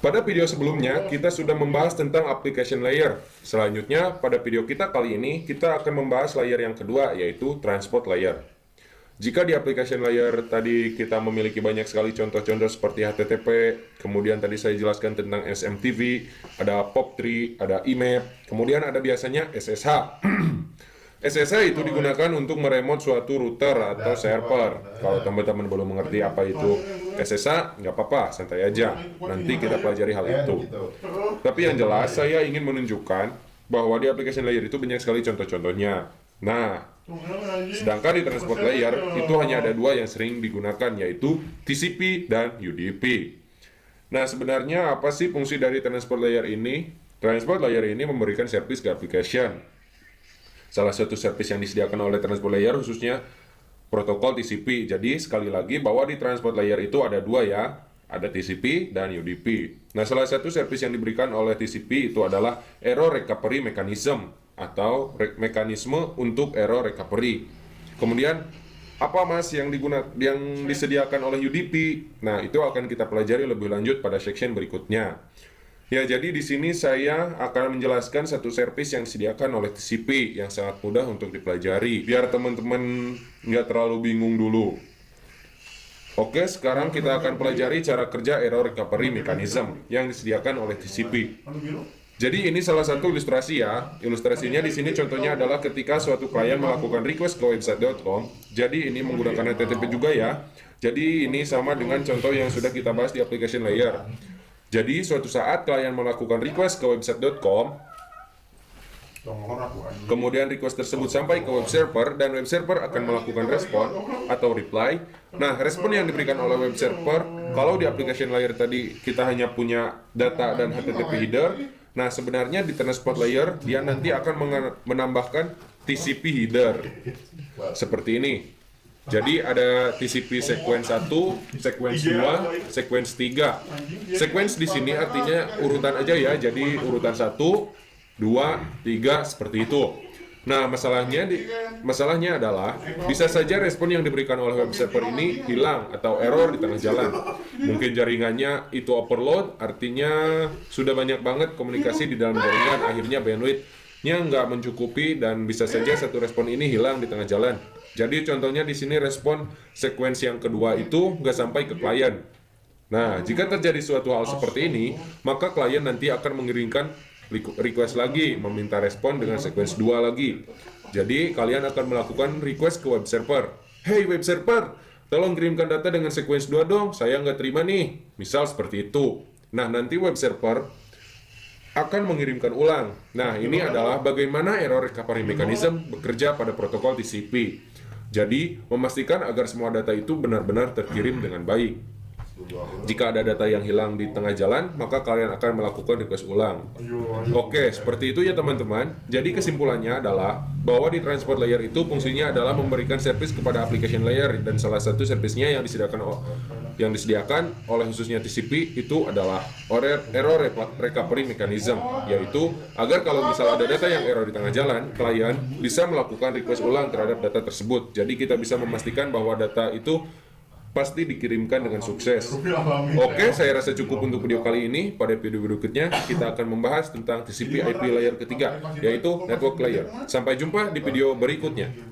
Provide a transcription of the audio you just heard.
Pada video sebelumnya, kita sudah membahas tentang application layer. Selanjutnya, pada video kita kali ini, kita akan membahas layer yang kedua, yaitu transport layer. Jika di application layer tadi kita memiliki banyak sekali contoh-contoh seperti HTTP, kemudian tadi saya jelaskan tentang SMTP, ada POP3, ada IMAP, kemudian ada biasanya SSH. SSH itu digunakan untuk meremote suatu router atau server. Kalau teman-teman belum mengerti apa itu SSH, nggak apa-apa, santai aja. Nanti kita pelajari hal itu. Tapi yang jelas, saya ingin menunjukkan bahwa di application layer itu banyak sekali contoh-contohnya. Nah, sedangkan di transport layer itu hanya ada dua yang sering digunakan, yaitu TCP dan UDP. Nah, sebenarnya apa sih fungsi dari transport layer ini? Transport layer ini memberikan service ke application. Salah satu service yang disediakan oleh transport layer khususnya protokol TCP. Jadi sekali lagi bahwa di transport layer itu ada dua ya, ada TCP dan UDP. Nah, salah satu service yang diberikan oleh TCP itu adalah error recovery mechanism atau mekanisme untuk error recovery. Kemudian apa mas yang disediakan oleh UDP? Nah, itu akan kita pelajari lebih lanjut pada section berikutnya. Ya, jadi di sini saya akan menjelaskan satu service yang disediakan oleh TCP yang sangat mudah untuk dipelajari, biar teman-teman nggak terlalu bingung dulu. Oke, sekarang kita akan pelajari cara kerja error recovery mechanism yang disediakan oleh TCP. Jadi ini salah satu ilustrasi ya. Ilustrasinya di sini contohnya adalah ketika suatu klien melakukan request ke website.com. Jadi ini menggunakan HTTP juga ya. Jadi ini sama dengan contoh yang sudah kita bahas di application layer. Jadi suatu saat klien melakukan request ke website.com, kemudian request tersebut sampai ke web server dan web server akan melakukan respon atau reply. Nah, respon yang diberikan oleh web server, kalau di application layer tadi kita hanya punya data dan HTTP header, nah sebenarnya di transport layer dia nanti akan menambahkan TCP header seperti ini. Jadi ada TCP sequence 1, sequence 2, sequence 3. Sequence di sini artinya urutan aja ya. Jadi urutan 1, 2, 3 seperti itu. Nah, masalahnya adalah bisa saja respon yang diberikan oleh web server ini hilang atau error di tengah jalan. Mungkin jaringannya itu overload, artinya sudah banyak banget komunikasi di dalam jaringan, akhirnya bandwidth-nya nggak mencukupi dan bisa saja satu respon ini hilang di tengah jalan. Jadi contohnya di sini respon sequence yang kedua itu nggak sampai ke klien. Nah, jika terjadi suatu hal seperti ini, maka klien nanti akan mengirimkan request lagi, meminta respon dengan sequence 2 lagi. Jadi kalian akan melakukan request ke web server. Hey web server, tolong kirimkan data dengan sequence 2 dong, saya nggak terima nih. Misal seperti itu. Nah, nanti web server akan mengirimkan ulang. Nah, ini adalah bagaimana error recovery mechanism bekerja pada protokol TCP. Jadi, memastikan agar semua data itu benar-benar terkirim dengan baik. Jika ada data yang hilang di tengah jalan, maka kalian akan melakukan request ulang. Oke, seperti itu ya teman-teman. Jadi kesimpulannya adalah bahwa di transport layer itu fungsinya adalah memberikan service kepada application layer, dan salah satu servicenya yang disediakan oleh khususnya TCP itu adalah error recovery mechanism, yaitu agar kalau misal ada data yang error di tengah jalan, klien bisa melakukan request ulang terhadap data tersebut. Jadi kita bisa memastikan bahwa data itu pasti dikirimkan dengan sukses. Oke, saya rasa cukup untuk video kali ini. Pada video berikutnya kita akan membahas tentang TCP IP layer ketiga, yaitu network layer. Sampai jumpa di video berikutnya.